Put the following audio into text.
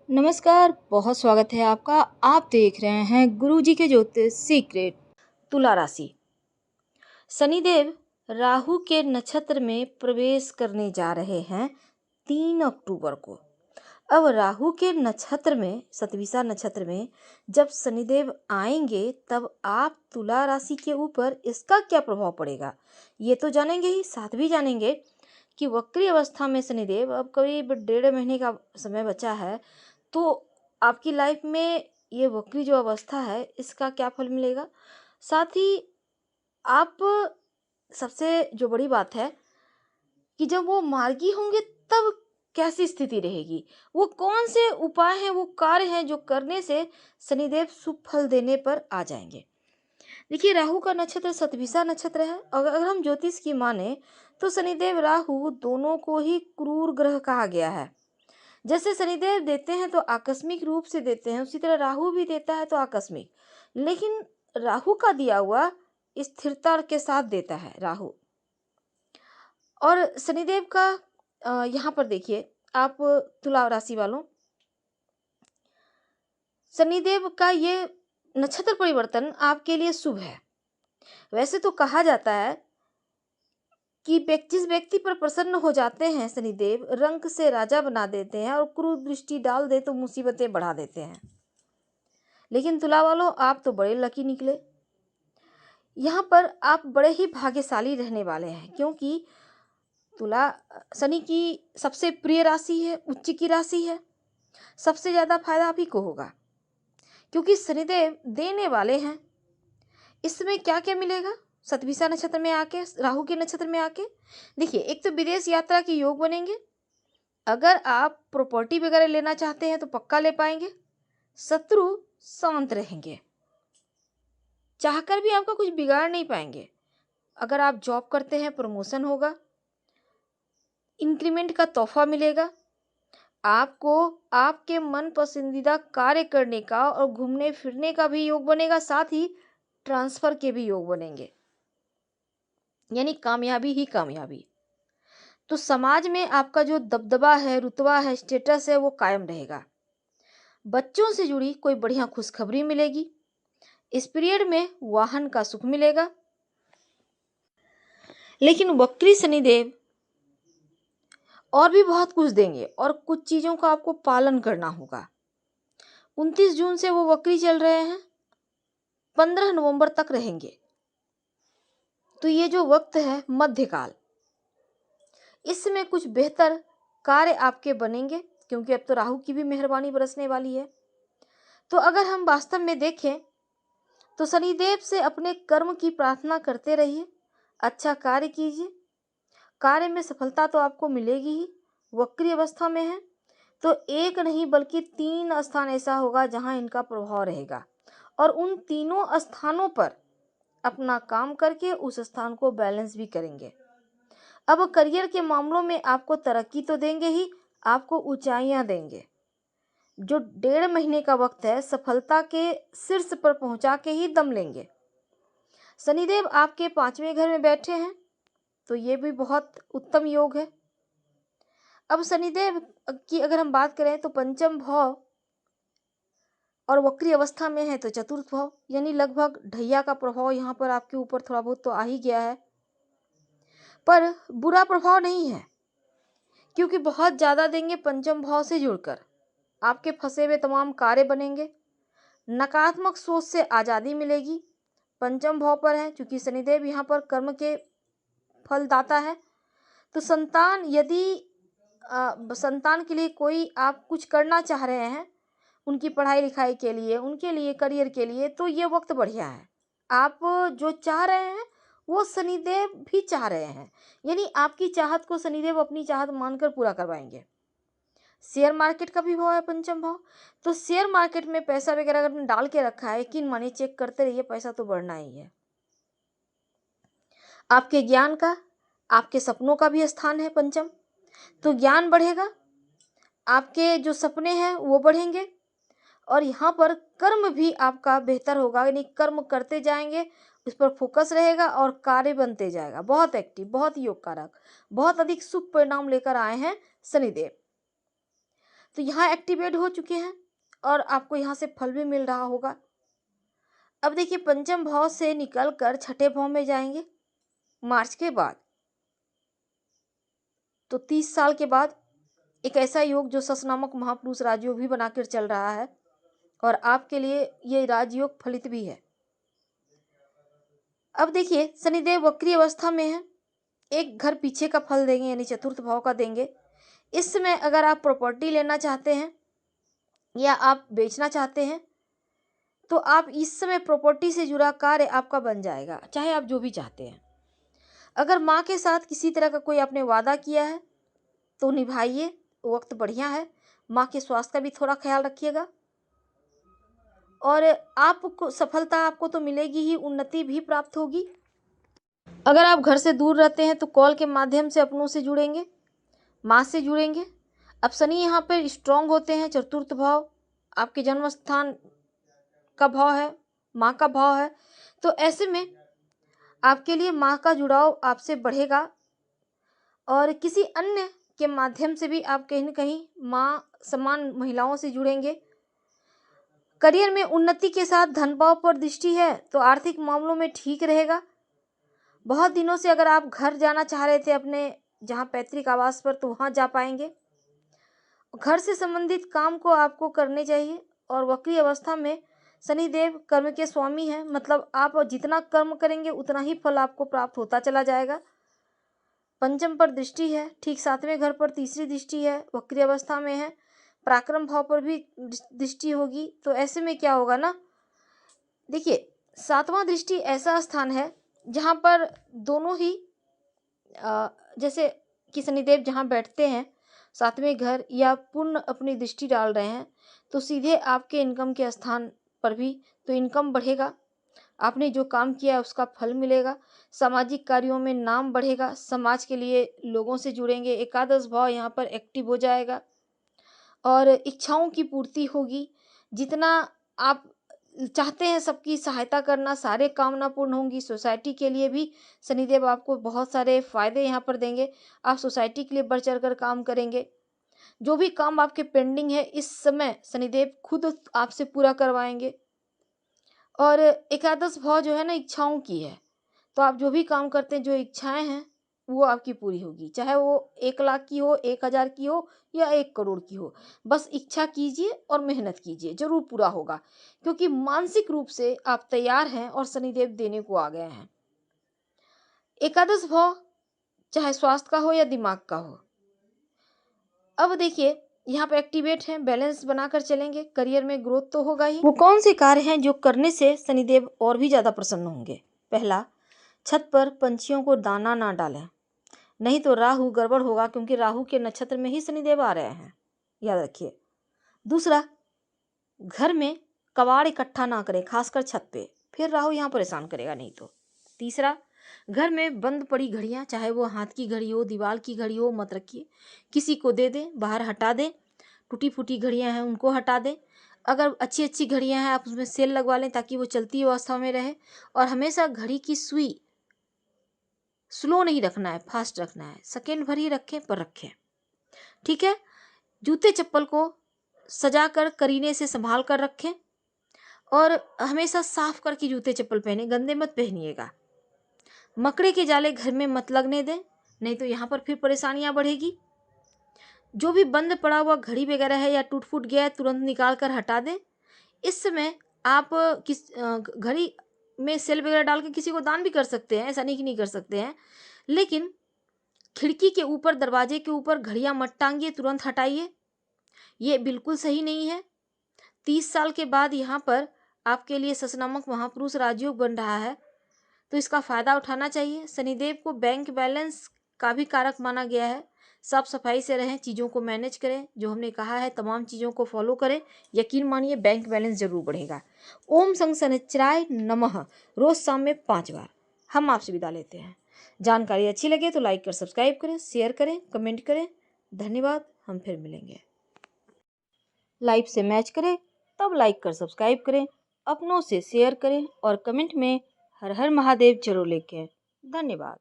नमस्कार, बहुत स्वागत है आपका। आप देख रहे हैं गुरुजी के ज्योतिष सीक्रेट। तुला राशि। शनिदेव राहु के नक्षत्र में प्रवेश करने जा रहे हैं 3 अक्टूबर को। अब राहु के नक्षत्र में, सतभिषा नक्षत्र में जब शनिदेव आएंगे तब आप तुला राशि के ऊपर इसका क्या प्रभाव पड़ेगा ये तो जानेंगे ही, साथ भी जानेंगे कि वक्री अवस्था में शनिदेव अब करीब 1.5 महीने का समय बचा है, तो आपकी लाइफ में ये वक्री जो अवस्था है इसका क्या फल मिलेगा। साथ ही आप, सबसे जो बड़ी बात है कि जब वो मार्गी होंगे तब कैसी स्थिति रहेगी, वो कौन से उपाय हैं, वो कार्य हैं जो करने से शनिदेव शुभ फल देने पर आ जाएंगे। देखिए, राहु का नक्षत्र सतभिषा नक्षत्र है। अगर हम ज्योतिष की माने तो शनिदेव राहु दोनों को ही क्रूर ग्रह कहा गया है। जैसे शनिदेव देते हैं तो आकस्मिक रूप से देते हैं, उसी तरह राहु भी देता है तो आकस्मिक, लेकिन राहु का दिया हुआ स्थिरता के साथ देता है राहु। और शनिदेव का यहाँ पर देखिए आप, तुला राशि वालों, शनिदेव का ये नक्षत्र परिवर्तन आपके लिए शुभ है। वैसे तो कहा जाता है कि जिस व्यक्ति पर प्रसन्न हो जाते हैं शनिदेव, रंक से राजा बना देते हैं, और क्रूर दृष्टि डाल दे तो मुसीबतें बढ़ा देते हैं। लेकिन तुला वालों, आप तो बड़े लकी निकले। यहाँ पर आप बड़े ही भाग्यशाली रहने वाले हैं, क्योंकि तुला शनि की सबसे प्रिय राशि है, उच्च की राशि है। सबसे ज़्यादा फायदा आप ही को होगा, क्योंकि शनिदेव देने वाले हैं। इसमें क्या क्या मिलेगा सतभिषा नक्षत्र में आके, राहु के नक्षत्र में आके? देखिए, एक तो विदेश यात्रा के योग बनेंगे। अगर आप प्रॉपर्टी वगैरह लेना चाहते हैं तो पक्का ले पाएंगे। शत्रु शांत रहेंगे, चाहकर भी आपका कुछ बिगाड़ नहीं पाएंगे। अगर आप जॉब करते हैं, प्रमोशन होगा, इंक्रीमेंट का तोहफा मिलेगा। आपको आपके मन पसंदीदा कार्य करने का और घूमने फिरने का भी योग बनेगा, साथ ही ट्रांसफर के भी योग बनेंगे, यानी कामयाबी ही कामयाबी। तो समाज में आपका जो दबदबा है, रुतबा है, स्टेटस है, वो कायम रहेगा। बच्चों से जुड़ी कोई बढ़िया खुशखबरी मिलेगी। इस पीरियड में वाहन का सुख मिलेगा। लेकिन वक्री शनिदेव और भी बहुत कुछ देंगे, और कुछ चीजों का आपको पालन करना होगा। 29 जून से वो वक्री चल रहे हैं, 15 नवंबर तक रहेंगे। तो ये जो वक्त है मध्यकाल, इसमें कुछ बेहतर कार्य आपके बनेंगे, क्योंकि अब तो राहु की भी मेहरबानी बरसने वाली है। तो अगर हम वास्तव में देखें तो शनिदेव से अपने कर्म की प्रार्थना करते रहिए, अच्छा कार्य कीजिए। कार्य में सफलता तो आपको मिलेगी ही। वक्री अवस्था में है तो एक नहीं बल्कि 3 स्थान ऐसा होगा जहां इनका प्रभाव रहेगा, और उन तीनों स्थानों पर अपना काम करके उस स्थान को बैलेंस भी करेंगे। अब करियर के मामलों में आपको तरक्की तो देंगे ही, आपको ऊंचाइयां देंगे। जो 1.5 महीने का वक्त है, सफलता के शीर्ष पर पहुंचा के ही दम लेंगे। शनिदेव आपके 5वें घर में बैठे हैं, तो ये भी बहुत उत्तम योग है। अब शनिदेव की अगर हम बात करें तो पंचम भाव, और वक्री अवस्था में है तो चतुर्थ भाव, यानी लगभग ढैया का प्रभाव यहाँ पर आपके ऊपर थोड़ा बहुत तो आ ही गया है। पर बुरा प्रभाव नहीं है, क्योंकि बहुत ज़्यादा देंगे पंचम भाव से जुड़कर। आपके फंसे हुए तमाम कार्य बनेंगे। नकारात्मक सोच से आज़ादी मिलेगी। पंचम भाव पर है, क्योंकि शनिदेव यहाँ पर कर्म के फलदाता है। तो संतान, यदि संतान के लिए कोई आप कुछ करना चाह रहे हैं, उनकी पढ़ाई लिखाई के लिए, उनके लिए, करियर के लिए, तो ये वक्त बढ़िया है। आप जो चाह रहे हैं वो शनिदेव भी चाह रहे हैं, यानी आपकी चाहत को शनिदेव अपनी चाहत मानकर पूरा करवाएंगे। शेयर मार्केट का भी भाव है पंचम भाव, तो शेयर मार्केट में पैसा वगैरह अगर डाल के रखा है, यकीन मानिए चेक करते रहिए, पैसा तो बढ़ना ही है। आपके ज्ञान का, आपके सपनों का भी स्थान है पंचम, तो ज्ञान बढ़ेगा, आपके जो सपने हैं वो बढ़ेंगे, और यहाँ पर कर्म भी आपका बेहतर होगा, यानी कर्म करते जाएंगे, उस पर फोकस रहेगा और कार्य बनते जाएगा। बहुत एक्टिव, बहुत योग कारक, बहुत अधिक शुभ परिणाम लेकर आए हैं शनिदेव। तो यहाँ एक्टिवेट हो चुके हैं और आपको यहाँ से फल भी मिल रहा होगा। अब देखिए पंचम भाव से निकल कर छठे भाव में जाएंगे मार्च के बाद। तो 30 साल के बाद एक ऐसा योग जो सस नामक महापुरुष राजयोग भी बनाकर चल रहा है और आपके लिए ये राजयोग फलित भी है। अब देखिए शनिदेव वक्री अवस्था में है, एक घर पीछे का फल देंगे यानी चतुर्थ भाव का देंगे। इस समय अगर आप प्रॉपर्टी लेना चाहते हैं या आप बेचना चाहते हैं तो आप इस समय प्रॉपर्टी से जुड़ा कार्य आपका बन जाएगा, चाहे आप जो भी चाहते हैं। अगर माँ के साथ किसी तरह का कोई आपने वादा किया है तो निभाइए, वक्त बढ़िया है। माँ के स्वास्थ्य का भी थोड़ा ख्याल रखिएगा और आपको सफलता आपको तो मिलेगी ही, उन्नति भी प्राप्त होगी। अगर आप घर से दूर रहते हैं तो कॉल के माध्यम से अपनों से जुड़ेंगे, माँ से जुड़ेंगे। अब शनि यहाँ पर स्ट्रांग होते हैं, चतुर्थ भाव आपके जन्म स्थान का भाव है, माँ का भाव है। तो ऐसे में आपके लिए माँ का जुड़ाव आपसे बढ़ेगा और किसी अन्य के माध्यम से भी आप कहीं न कहीं माँ समान महिलाओं से जुड़ेंगे। करियर में उन्नति के साथ धन भाव पर दृष्टि है तो आर्थिक मामलों में ठीक रहेगा। बहुत दिनों से अगर आप घर जाना चाह रहे थे अपने जहाँ पैतृक आवास पर तो वहाँ जा पाएंगे। घर से संबंधित काम को आपको करने चाहिए और वक्री अवस्था में शनिदेव कर्म के स्वामी हैं, मतलब आप जितना कर्म करेंगे उतना ही फल आपको प्राप्त होता चला जाएगा। पंचम पर दृष्टि है, ठीक 7वें घर पर तीसरी दृष्टि है, वक्री अवस्था में है, पराक्रम भाव पर भी दृष्टि होगी। तो ऐसे में क्या होगा ना, देखिए 7वां दृष्टि ऐसा स्थान है जहाँ पर दोनों ही जैसे कि शनिदेव जहाँ बैठते हैं 7वें घर या पूर्ण अपनी दृष्टि डाल रहे हैं तो सीधे आपके इनकम के स्थान पर भी तो इनकम बढ़ेगा, आपने जो काम किया उसका फल मिलेगा, सामाजिक कार्यों में नाम बढ़ेगा, समाज के लिए लोगों से जुड़ेंगे। एकादश भाव यहाँ पर एक्टिव हो जाएगा और इच्छाओं की पूर्ति होगी। जितना आप चाहते हैं सबकी सहायता करना, सारे कामना पूर्ण होंगी। सोसाइटी के लिए भी शनिदेव आपको बहुत सारे फायदे यहाँ पर देंगे, आप सोसाइटी के लिए बढ़ चढ़ कर काम करेंगे। जो भी काम आपके पेंडिंग है इस समय शनिदेव खुद आपसे पूरा करवाएंगे। और एकादश भाव जो है ना इच्छाओं की है, तो आप जो भी काम करते हैं, जो इच्छाएं हैं वो आपकी पूरी होगी, चाहे वो 1 लाख की हो, 1000 की हो या 1 करोड़ की हो। बस इच्छा कीजिए और मेहनत कीजिए, जरूर पूरा होगा, क्योंकि मानसिक रूप से आप तैयार हैं और शनिदेव देने को आ गए हैं। एकादश भाव चाहे स्वास्थ्य का हो या दिमाग का हो। अब देखिए यहाँ पे एक्टिवेट है, बैलेंस बनाकर चलेंगे, करियर में ग्रोथ तो होगा ही। वो कौन से कार्य हैं जो करने से शनिदेव और भी ज्यादा प्रसन्न होंगे? पहला, छत पर पंछियों को दाना ना डालें, नहीं तो राहु गड़बड़ होगा, क्योंकि राहु के नक्षत्र में ही शनिदेव आ रहे हैं, याद रखिए। दूसरा, घर में कबाड़ इकट्ठा ना करें, खासकर छत पे, फिर राहु यहाँ परेशान करेगा नहीं तो। तीसरा, घर में बंद पड़ी घड़ियाँ, चाहे वो हाथ की घड़ी हो, दीवार की घड़ी हो, मत रखिए, किसी को दे दें, बाहर हटा दें। टूटी फूटी घड़ियाँ हैं उनको हटा दें। अगर अच्छी अच्छी घड़ियाँ हैं आप उसमें सेल लगवा लें ताकि वो चलती अवस्था में रहे। और हमेशा घड़ी की सुई स्लो नहीं रखना है, फास्ट रखना है, सेकेंड भर ही रखें पर रखें, ठीक है। जूते चप्पल को सजा कर करीने से संभाल कर रखें और हमेशा साफ करके जूते चप्पल पहने, गंदे मत पहनिएगा। मकड़े के जाले घर में मत लगने दें, नहीं तो यहाँ पर फिर परेशानियाँ बढ़ेगी। जो भी बंद पड़ा हुआ घड़ी वगैरह है या टूट फूट गया है तुरंत निकाल कर हटा दें। इस समय आप किस घड़ी में सेल वगैरह डाल के किसी को दान भी कर सकते हैं, ऐसा नहीं कि नहीं कर सकते हैं, लेकिन खिड़की के ऊपर, दरवाजे के ऊपर घड़ियां मत टांगिए, तुरंत हटाइए, ये बिल्कुल सही नहीं है। 30 साल के बाद यहाँ पर आपके लिए सस नामक महापुरुष राजयोग बन रहा है तो इसका फायदा उठाना चाहिए। शनिदेव को बैंक बैलेंस का भी कारक माना गया है। साफ सफाई से रहें, चीज़ों को मैनेज करें, जो हमने कहा है तमाम चीज़ों को फॉलो करें, यकीन मानिए बैंक बैलेंस जरूर बढ़ेगा। ओम संग शनिचराय नमः रोज शाम में 5 बार। हम आपसे विदा लेते हैं। जानकारी अच्छी लगे तो लाइक कर सब्सक्राइब करें, शेयर करें, कमेंट करें। धन्यवाद। हम फिर मिलेंगे। लाइव से मैच करें तब लाइक कर सब्सक्राइब करें, अपनों से शेयर करें और कमेंट में हर हर महादेव जरूर लिखें। धन्यवाद।